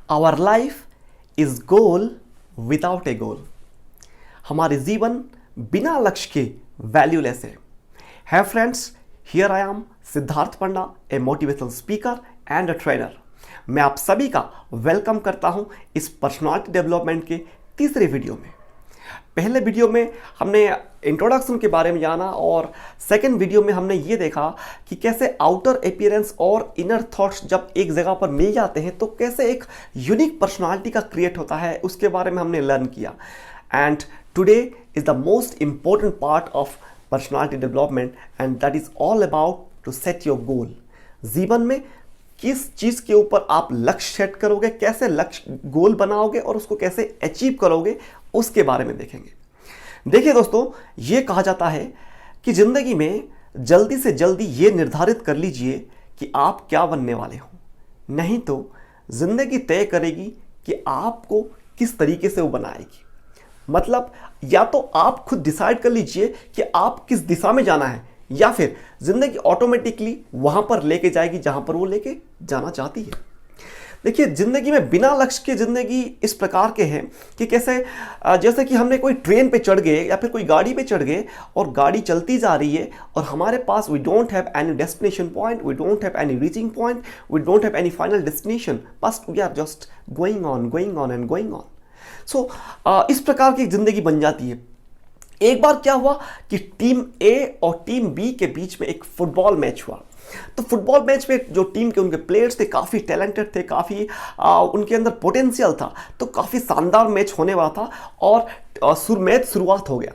Our life is goal without a goal. हमारे जीवन बिना लक्ष्य के वैल्यूलेस है friends, here I am Siddharth Panda, a motivational speaker and a trainer. मैं आप सभी का वेलकम करता हूं इस पर्सनालिटी डेवलपमेंट के तीसरे वीडियो में। पहले वीडियो में हमने इंट्रोडक्शन के बारे में जाना और सेकंड वीडियो में हमने ये देखा कि कैसे आउटर अपीयरेंस और इनर थॉट्स जब एक जगह पर मिल जाते हैं तो कैसे एक यूनिक पर्सनालिटी का क्रिएट होता है, उसके बारे में हमने लर्न किया। And today is the most important part of personality development and that is all about to set your goal. जीवन में किस चीज़ के ऊपर आप लक्ष्य सेट करोगे, कैसे लक्ष्य गोल बनाओगे और उसको कैसे अचीव करोगे, उसके बारे में देखेंगे। देखिए दोस्तों, ये कहा जाता है कि ज़िंदगी में जल्दी से जल्दी ये निर्धारित कर लीजिए कि आप क्या बनने वाले हो, नहीं तो ज़िंदगी तय करेगी कि आपको किस तरीके से वो बनाएगी। मतलब या तो आप खुद डिसाइड कर लीजिए कि आप किस दिशा में जाना है, या फिर जिंदगी ऑटोमेटिकली वहां पर लेके जाएगी जहां पर वो लेके जाना चाहती है। देखिए, जिंदगी में बिना लक्ष्य के जिंदगी इस प्रकार के हैं कि कैसे जैसे कि हमने कोई ट्रेन पे चढ़ गए या फिर कोई गाड़ी पे चढ़ गए और गाड़ी चलती जा रही है और हमारे पास we don't have any destination point, we don't have any reaching point, we don't have any final destination, बस we are just going on and going on. So इस प्रकार की जिंदगी बन जाती है। एक बार क्या हुआ कि टीम ए और टीम बी के बीच में एक फुटबॉल मैच हुआ। तो फुटबॉल मैच में जो टीम के उनके प्लेयर्स थे काफ़ी टैलेंटेड थे, काफ़ी उनके अंदर पोटेंशियल था, तो काफ़ी शानदार मैच होने वाला था और मैच शुरुआत हो गया।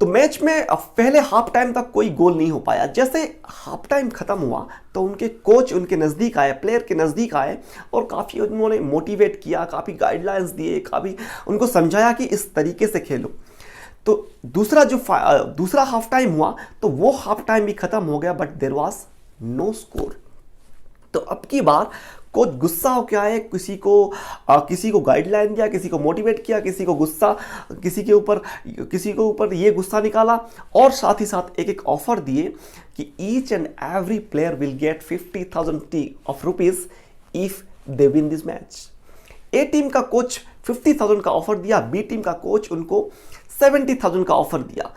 तो मैच में पहले हाफ टाइम तक कोई गोल नहीं हो पाया। जैसे हाफ टाइम ख़त्म हुआ तो उनके कोच उनके नज़दीक आए, प्लेयर के नज़दीक आए और काफ़ी उन्होंने मोटिवेट किया, काफ़ी गाइडलाइंस दिए, काफ़ी उनको समझाया कि इस तरीके से खेलो। तो दूसरा हाफ टाइम हुआ तो वो हाफ टाइम भी खत्म हो गया, but there was no score. तो अब की बार कोच गुस्सा होकर आए, किसी को गाइडलाइन दिया, किसी को मोटिवेट किया, किसी के ऊपर ये गुस्सा निकाला और साथ ही साथ एक ऑफर दिए कि each and every player will get 50,000 of rupees if they win this match. A team का कोच 50,000 का ऑफर दिया, बी टीम का कोच उनको 70,000 का ऑफर दिया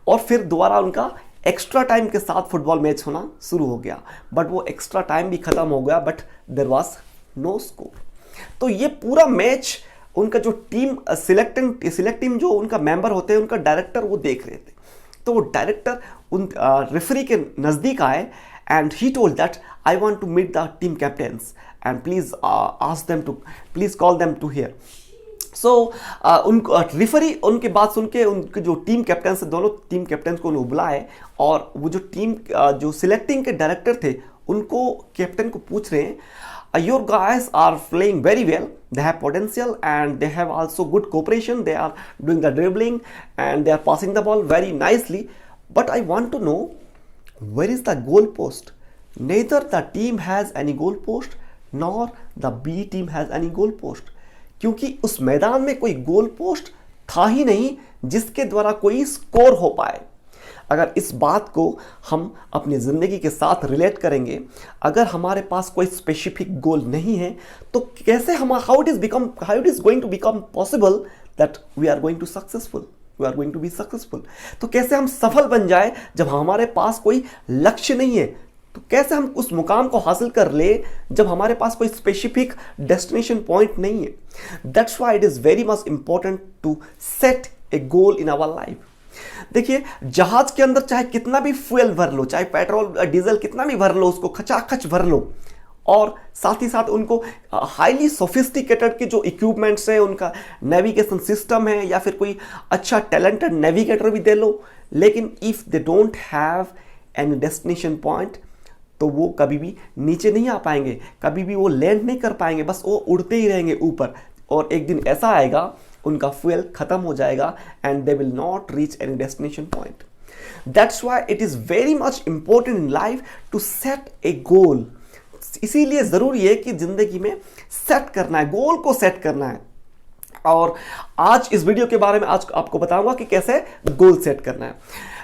और फिर दोबारा उनका एक्स्ट्रा टाइम के साथ फुटबॉल मैच होना शुरू हो गया। बट वो एक्स्ट्रा टाइम भी खत्म हो गया, but there was no score. तो ये पूरा मैच उनका जो टीम सिलेक्टिंग जो उनका मेंबर होते हैं, उनका डायरेक्टर वो देख रहे थे। तो वो डायरेक्टर उन रेफरी के नज़दीक आए and he told that I want to meet the team captains and please ask them to please call them to here. सो उनको रेफरी उनकी बात सुन के उनके जो टीम कैप्टन से दोनों टीम कैप्टन को उन्होंने बुलाए और वो जो टीम जो सिलेक्टिंग के डायरेक्टर थे उनको कैप्टन को पूछ रहे हैं, your guys are playing very well, they have potential and they have also good cooperation, they are doing the dribbling and they are passing the ball very nicely, but I want to know where is the goal post? Neither the team has any goal post nor the B team has any goal post. क्योंकि उस मैदान में कोई goal post था ही नहीं जिसके द्वारा कोई स्कोर हो पाए। अगर इस बात को हम अपनी ज़िंदगी के साथ रिलेट करेंगे, अगर हमारे पास कोई स्पेसिफिक गोल नहीं है तो कैसे how it is going to become possible that we are going to be successful. तो कैसे हम सफल बन जाए जब हमारे पास कोई लक्ष्य नहीं है? तो कैसे हम उस मुकाम को हासिल कर ले जब हमारे पास कोई स्पेसिफिक डेस्टिनेशन पॉइंट नहीं है? That's why it is very much important to set a goal in our life. देखिए, जहाज के अंदर चाहे कितना भी फ्यूल भर लो, चाहे पेट्रोल डीजल कितना भी भर लो, उसको खचाखच भर लो और साथ ही साथ उनको हाईली सोफिस्टिकेटेड के जो इक्विपमेंट्स हैं, उनका नेविगेशन सिस्टम है या फिर कोई अच्छा टैलेंटेड नेविगेटर भी दे लो, लेकिन if they don't have any destination point तो वो कभी भी नीचे नहीं आ पाएंगे, कभी भी वो लैंड नहीं कर पाएंगे, बस वो उड़ते ही रहेंगे ऊपर और एक दिन ऐसा आएगा उनका फ्यूल खत्म हो जाएगा and they will not reach any destination point. That's why it is very much important in life to set a goal. इसीलिए ज़रूरी है कि ज़िंदगी में सेट करना है, गोल को सेट करना है। और आज इस वीडियो के बारे में आज आपको बताऊंगा कि कैसे गोल सेट करना है।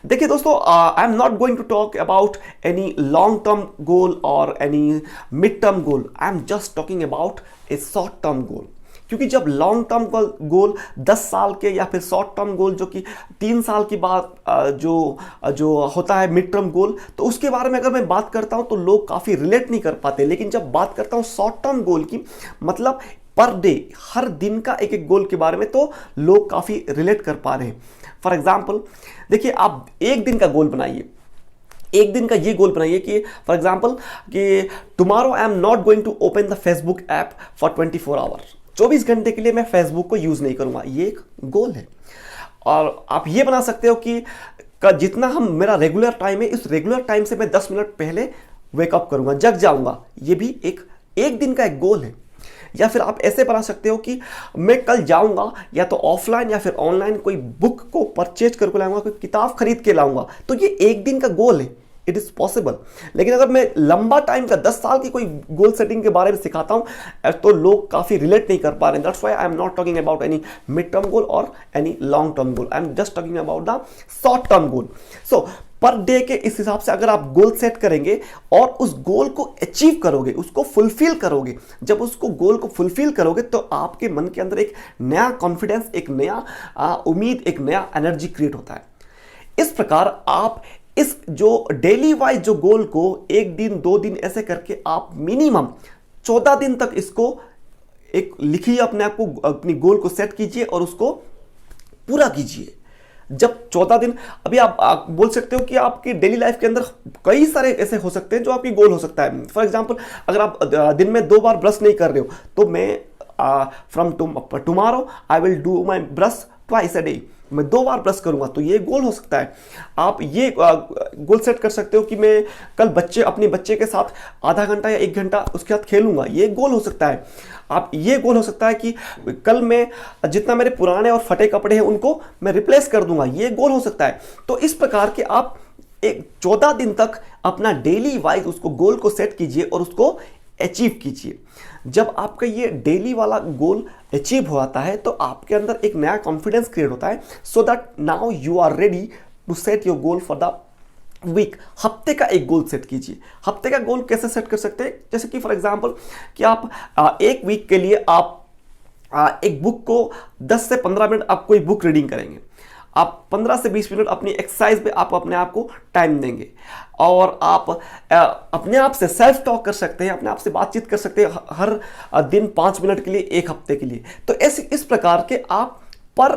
देखिए दोस्तों, I am not going to talk about any long term goal और any mid term goal, I am just talking about a short term goal. क्योंकि जब लॉन्ग टर्म गोल 10 साल के या फिर शॉर्ट टर्म गोल जो कि 3 साल की बाद जो होता है मिड टर्म गोल, तो उसके बारे में अगर मैं बात करता हूं तो लोग काफ़ी रिलेट नहीं कर पाते। लेकिन जब बात करता हूं शॉर्ट टर्म गोल की, मतलब पर डे, हर दिन का एक एक गोल के बारे में, तो लोग काफ़ी रिलेट कर पा रहे हैं। फॉर एग्जाम्पल देखिए, आप एक दिन का गोल बनाइए, एक दिन का ये गोल बनाइए कि फॉर एग्जाम्पल कि tomorrow I am not going to open the Facebook app for 24 hours, 24 घंटे के लिए मैं फेसबुक को यूज़ नहीं करूंगा। ये एक गोल है। और आप ये बना सकते हो कि जितना हम मेरा रेगुलर टाइम है, इस रेगुलर टाइम से मैं 10 मिनट पहले वेकअप करूंगा, जग जाऊंगा। ये भी एक दिन का एक गोल है। या फिर आप ऐसे बना सकते हो कि मैं कल जाऊंगा या तो ऑफलाइन या फिर ऑनलाइन कोई बुक को परचेज करके लाऊंगा, कोई किताब खरीद के लाऊंगा। तो ये एक दिन का गोल है, इट इज पॉसिबल। लेकिन अगर मैं लंबा टाइम का 10 साल की कोई गोल सेटिंग के बारे में सिखाता हूं तो लोग काफी रिलेट नहीं कर पा रहे हैं। That's why I am not talking about any mid term goal और any long term goal, I am just talking about the short term goal. So per day के इस हिसाब से अगर आप गोल सेट करेंगे और उस गोल को अचीव करोगे, उसको फुलफिल करोगे, जब उसको गोल को फुलफिल करोगे तो आपके मन के अंदर एक नया कॉन्फिडेंस, एक नया उम्मीद, एक नया एनर्जी क्रिएट होता है। इस प्रकार आप इस जो डेली वाइज जो गोल को 1 दिन 2 दिन ऐसे करके आप मिनिमम 14 दिन तक इसको एक लिखिए, अपने आप को, अपनी गोल को सेट कीजिए और उसको पूरा कीजिए। जब 14 दिन, अभी आप बोल सकते हो कि आपकी डेली लाइफ के अंदर कई सारे ऐसे हो सकते हैं जो आपकी गोल हो सकता है। फॉर एग्जांपल, अगर आप दिन में 2 बार ब्रश नहीं कर रहे हो तो मैं from tomorrow I will do my brush twice a day, मैं 2 बार ब्रश करूंगा, तो ये गोल हो सकता है। आप ये गोल सेट कर सकते हो कि मैं कल अपने बच्चे के साथ आधा घंटा या 1 घंटा उसके साथ खेलूंगा, ये गोल हो सकता है। आप ये गोल हो सकता है कि कल मैं जितना मेरे पुराने और फटे कपड़े हैं उनको मैं रिप्लेस कर दूंगा, ये गोल हो सकता है। तो इस प्रकार के आप 14 दिन तक अपना डेली वाइज उसको गोल को सेट कीजिए और उसको अचीव कीजिए। जब आपका ये डेली वाला गोल अचीव हो जाता है तो आपके अंदर एक नया कॉन्फिडेंस क्रिएट होता है, so that now you are ready to set your goal for the week. हफ्ते का एक गोल सेट कीजिए। हफ्ते का गोल कैसे सेट कर सकते हैं? जैसे कि फॉर एग्जांपल कि आप एक वीक के लिए आप एक बुक को 10 से 15 मिनट आप कोई बुक रीडिंग करेंगे। आप 15 से 20 मिनट अपनी एक्सरसाइज पे आप अपने आप को टाइम देंगे और आप अपने आप से सेल्फ टॉक कर सकते हैं, अपने आप से बातचीत कर सकते हैं हर दिन 5 मिनट के लिए, एक हफ्ते के लिए। तो इस प्रकार के आप पर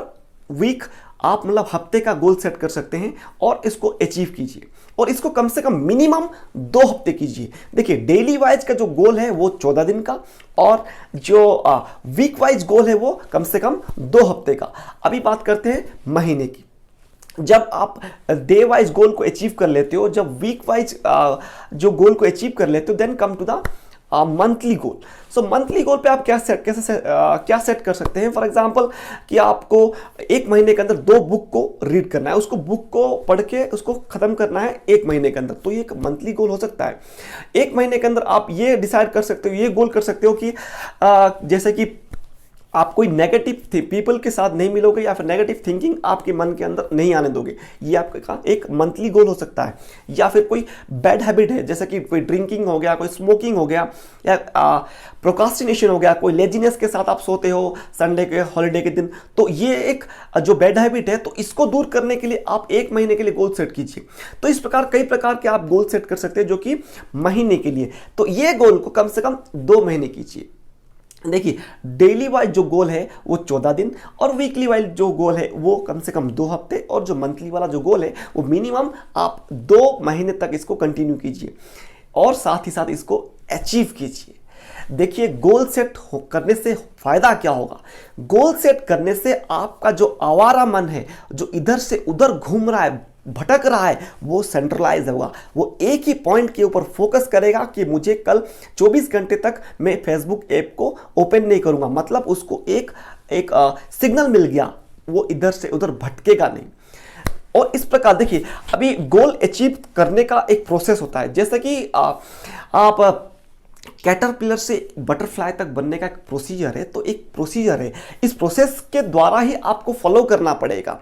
वीक आप मतलब हफ्ते का गोल सेट कर सकते हैं और इसको अचीव कीजिए और इसको कम से कम मिनिमम 2 हफ्ते कीजिए। देखिए, डेली वाइज का जो गोल है वो 14 दिन का और जो वीक वाइज गोल है वो कम से कम 2 हफ्ते का। अभी बात करते हैं महीने की। जब आप डे वाइज गोल को अचीव कर लेते हो, जब वीक वाइज जो गोल को अचीव कर लेते हो, then come to the monthly goal. So monthly goal पे आप क्या सेट कर सकते हैं? फॉर एग्जांपल कि आपको 1 महीने के अंदर 2 बुक को रीड करना है, उसको बुक को पढ़ के उसको खत्म करना है 1 महीने के अंदर, तो ये एक मंथली गोल हो सकता है। 1 महीने के अंदर आप ये डिसाइड कर सकते हो, ये गोल कर सकते हो कि जैसे कि आप कोई नेगेटिव पीपल के साथ नहीं मिलोगे या फिर नेगेटिव थिंकिंग आपके मन के अंदर नहीं आने दोगे, ये आपका एक मंथली गोल हो सकता है। या फिर कोई बैड हैबिट है, जैसे कि कोई ड्रिंकिंग हो गया, कोई स्मोकिंग हो गया या प्रोक्रास्टिनेशन हो गया, कोई लेजीनेस के साथ आप सोते हो संडे के हॉलीडे के दिन, तो ये एक जो बैड हैबिट है, तो इसको दूर करने के लिए आप 1 महीने के लिए गोल सेट कीजिए। तो इस प्रकार कई प्रकार के आप गोल सेट कर सकते हैं जो कि महीने के लिए। तो ये गोल को कम से कम 2 महीने कीजिए। देखिए, डेली वाइज जो गोल है वो 14 दिन और वीकली वाइज जो गोल है वो कम से कम 2 हफ्ते और जो मंथली वाला जो गोल है वो मिनिमम आप 2 महीने तक इसको कंटिन्यू कीजिए और साथ ही साथ इसको अचीव कीजिए। देखिए, गोल सेट करने से फायदा क्या होगा? गोल सेट करने से आपका जो आवारा मन है, जो इधर से उधर घूम रहा है, भटक रहा है, वो सेंट्रलाइज होगा। वो एक ही पॉइंट के ऊपर फोकस करेगा कि मुझे कल 24 घंटे तक मैं फेसबुक ऐप को ओपन नहीं करूंगा। मतलब उसको एक सिग्नल मिल गया, वो इधर से उधर भटकेगा नहीं। और इस प्रकार देखिए, अभी गोल अचीव करने का एक प्रोसेस होता है। जैसे कि आप कैटरपिलर से बटरफ्लाई तक बनने का एक प्रोसीजर है, तो एक प्रोसीजर है, इस प्रोसेस के द्वारा ही आपको फॉलो करना पड़ेगा।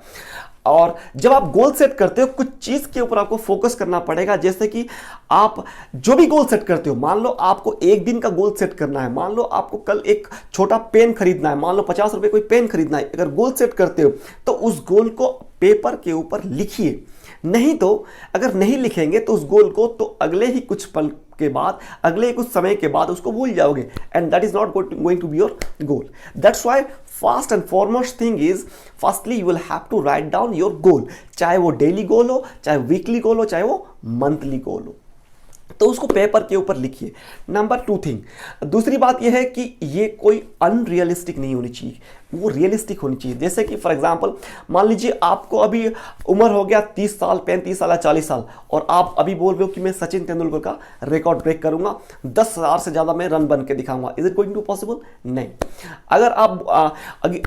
और जब आप गोल सेट करते हो कुछ चीज के ऊपर आपको फोकस करना पड़ेगा, जैसे कि आप जो भी गोल सेट करते हो, मान लो आपको एक दिन का गोल सेट करना है, मान लो आपको कल एक छोटा पेन खरीदना है, मान लो 50 रुपए कोई पेन खरीदना है, अगर गोल सेट करते हो तो उस गोल को पेपर के ऊपर लिखिए। नहीं तो अगर नहीं लिखेंगे तो उस गोल को तो अगले ही कुछ पल के बाद, अगले कुछ समय के बाद उसको भूल जाओगे, and that is not going to be your goal. That's why first and foremost thing is, firstly you will have to write down your goal, चाहे वो डेली गोल हो, चाहे वीकली गोल हो, चाहे वो मंथली गोल हो, तो उसको पेपर के ऊपर लिखिए। नंबर 2 थिंग, दूसरी बात यह है कि ये कोई अनरियलिस्टिक नहीं होनी चाहिए, वो रियलिस्टिक होनी चाहिए। जैसे कि फॉर एग्जांपल मान लीजिए आपको अभी उम्र हो गया 30 साल, 35 साल या 40 साल, और आप अभी बोल रहे हो कि मैं सचिन तेंदुलकर का रिकॉर्ड ब्रेक करूंगा, 10,000 से ज़्यादा मैं रन बन के दिखाऊंगा। Is it going to possible? नहीं। अगर आप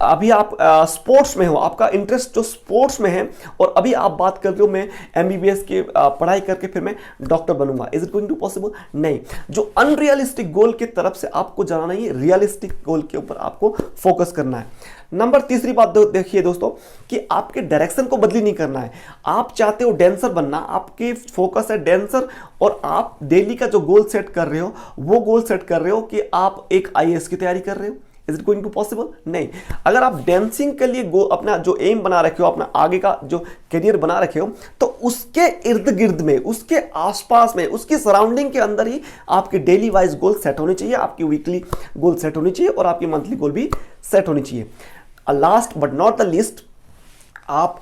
अभी आप स्पोर्ट्स में हो, आपका इंटरेस्ट जो स्पोर्ट्स में है, और अभी आप बात कर रहे हो मैं MBBS की पढ़ाई करके फिर मैं डॉक्टर बनूंगा, is it going to possible? नहीं। जो अनरियलिस्टिक गोल की तरफ से आपको जाना नहीं है, रियलिस्टिक गोल के ऊपर आपको फोकस करना है। नंबर तीसरी बात देखिए दोस्तों, कि आपके डायरेक्शन को बदली नहीं करना है। आप चाहते हो डांसर बनना, आपकी फोकस है डांसर, और आप डेली का जो गोल सेट कर रहे हो वो गोल सेट कर रहे हो कि आप एक IAS की तैयारी कर रहे हो। Is it going to possible? नहीं। अगर आप डांसिंग के लिए अपना जो एम बना रखे हो, अपना आगे का जो करियर बना रखे हो, तो उसके इर्द गिर्द में, उसके आसपास में, उसकी सराउंडिंग के अंदर ही आपके डेली वाइज गोल सेट होने चाहिए, आपकी वीकली गोल सेट होनी चाहिए, और आपकी मंथली गोल भी सेट होनी चाहिए। Last but not the least, आप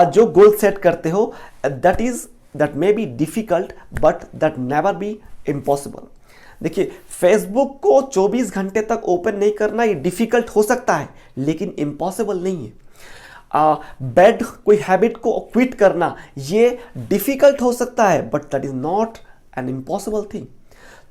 जो गोल सेट करते हो that may be difficult but that never be impossible. देखिए, फेसबुक को 24 घंटे तक ओपन नहीं करना ये डिफिकल्ट हो सकता है, लेकिन इम्पॉसिबल नहीं है। बैड कोई हैबिट को क्विट करना ये डिफिकल्ट हो सकता है, but that is not an impossible thing.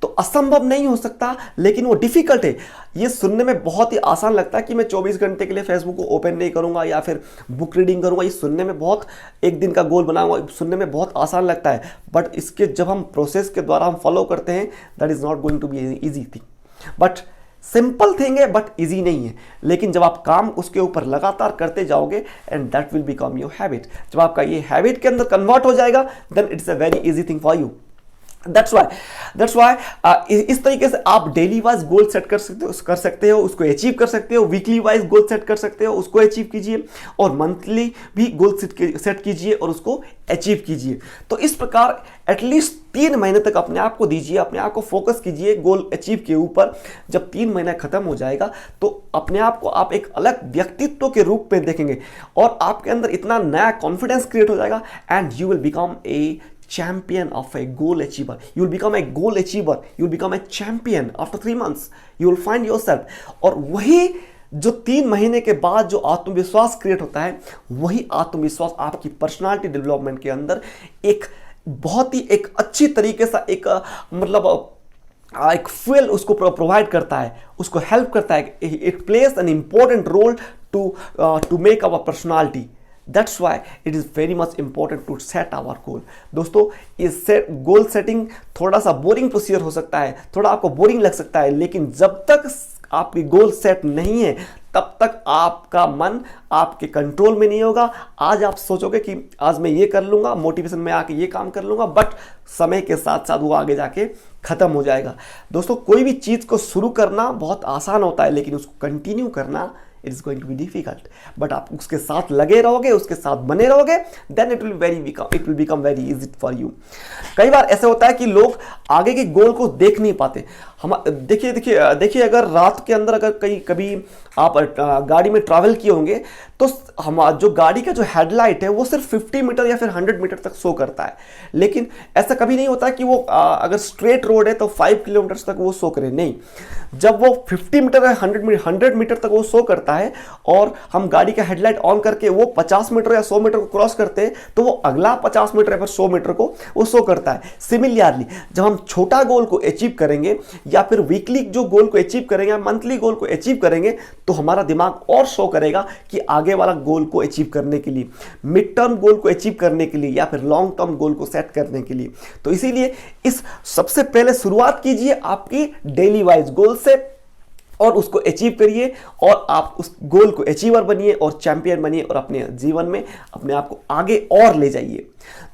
तो असंभव नहीं हो सकता, लेकिन वो डिफिकल्ट है। ये सुनने में बहुत ही आसान लगता है कि मैं 24 घंटे के लिए फेसबुक को ओपन नहीं करूंगा या फिर बुक रीडिंग करूंगा, ये सुनने में बहुत, एक दिन का गोल बनाऊंगा, सुनने में बहुत आसान लगता है, बट इसके जब हम प्रोसेस के द्वारा हम फॉलो करते हैं, that is not going to be easy thing. But simple thing है, बट इजी नहीं है। लेकिन जब आप काम उसके ऊपर लगातार करते जाओगे, and that will become your habit. जब आपका ये हैबिट के अंदर कन्वर्ट हो जाएगा, then it's a very easy thing for you. That's why इस तरीके से आप डेली वाइज गोल सेट कर सकते हो, उसको अचीव कर सकते हो, वीकली वाइज गोल सेट कर सकते हो, उसको अचीव कीजिए, और मंथली भी गोल सेट कीजिए और उसको अचीव कीजिए। तो इस प्रकार एटलीस्ट 3 महीने तक अपने आप को दीजिए, अपने आप को फोकस कीजिए गोल अचीव के ऊपर। जब 3 महीना खत्म हो जाएगा तो अपने आप को आप एक अलग व्यक्तित्व के रूप में देखेंगे, और आपके अंदर इतना नया कॉन्फिडेंस क्रिएट हो जाएगा, and you will become a champion of a goal achiever. You will become a goal achiever. You will become a champion after 3 months. You will find yourself. और वही जो 3 महीने के बाद जो आत्मविश्वास क्रिएट होता है, वही आत्मविश्वास आपकी पर्सनालिटी डेवलपमेंट के अंदर एक बहुत ही एक अच्छी तरीके से एक एक फ्यूल उसको प्रोवाइड करता है, उसको हेल्प करता है। It plays an important role to make our personality. That's why it is very much important to set our goal. दोस्तों, इस गोल सेटिंग थोड़ा सा बोरिंग प्रोसीजर हो सकता है, थोड़ा आपको बोरिंग लग सकता है, लेकिन जब तक आपकी गोल सेट नहीं है तब तक आपका मन आपके कंट्रोल में नहीं होगा। आज आप सोचोगे कि आज मैं ये कर लूँगा, मोटिवेशन में आके ये काम कर लूँगा, बट समय के साथ साथ वो आगे जाके खत्म हो जाएगा। दोस्तों, कोई भी चीज़ को शुरू करना बहुत आसान होता है, लेकिन उसको कंटिन्यू करना it is going to be difficult. But आप उसके साथ लगे रहोगे, उसके साथ बने रहोगे, then it will become very easy for you. कई बार ऐसा होता है कि लोग आगे के गोल को देख नहीं पाते। हम देखिए अगर रात के अंदर अगर कभी आप गाड़ी में ट्रैवल किए होंगे, तो हम जो गाड़ी का जो हेडलाइट है वो सिर्फ 50 मीटर या फिर 100 मीटर तक शो करता है, लेकिन ऐसा कभी नहीं होता कि वो अगर स्ट्रेट रोड है तो 5 किलोमीटर तक वो शो करे। नहीं, जब वो 50 मीटर या 100 मीटर तक वो शो करता है, और हम गाड़ी का हेडलाइट ऑन करके वो 50 मीटर या 100 मीटर को क्रॉस करते हैं, तो वो अगला 50 मीटर या फिर 100 मीटर को वो शो करता है। सिमिलरली, जब हम छोटा गोल को अचीव करेंगे, या फिर वीकली जो गोल को अचीव करेंगे, मंथली गोल को अचीव करेंगे, तो हमारा दिमाग और शो करेगा कि आगे वाला गोल को अचीव करने के लिए, मिड टर्म गोल को अचीव करने के लिए, या फिर लॉन्ग टर्म गोल को सेट करने के लिए। तो इसीलिए इस सबसे पहले शुरुआत कीजिए आपकी डेली वाइज गोल से, और उसको अचीव करिए और आप उस गोल को अचीवर बनिए और चैंपियन बनिए और अपने जीवन में अपने आप को आगे और ले जाइए।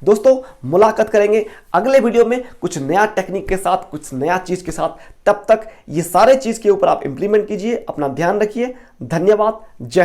दोस्तों, मुलाकात करेंगे अगले वीडियो में कुछ नया टेक्निक के साथ, कुछ नया चीज के साथ। तब तक ये सारे चीज के ऊपर आप इंप्लीमेंट कीजिए। अपना ध्यान रखिए। धन्यवाद। जय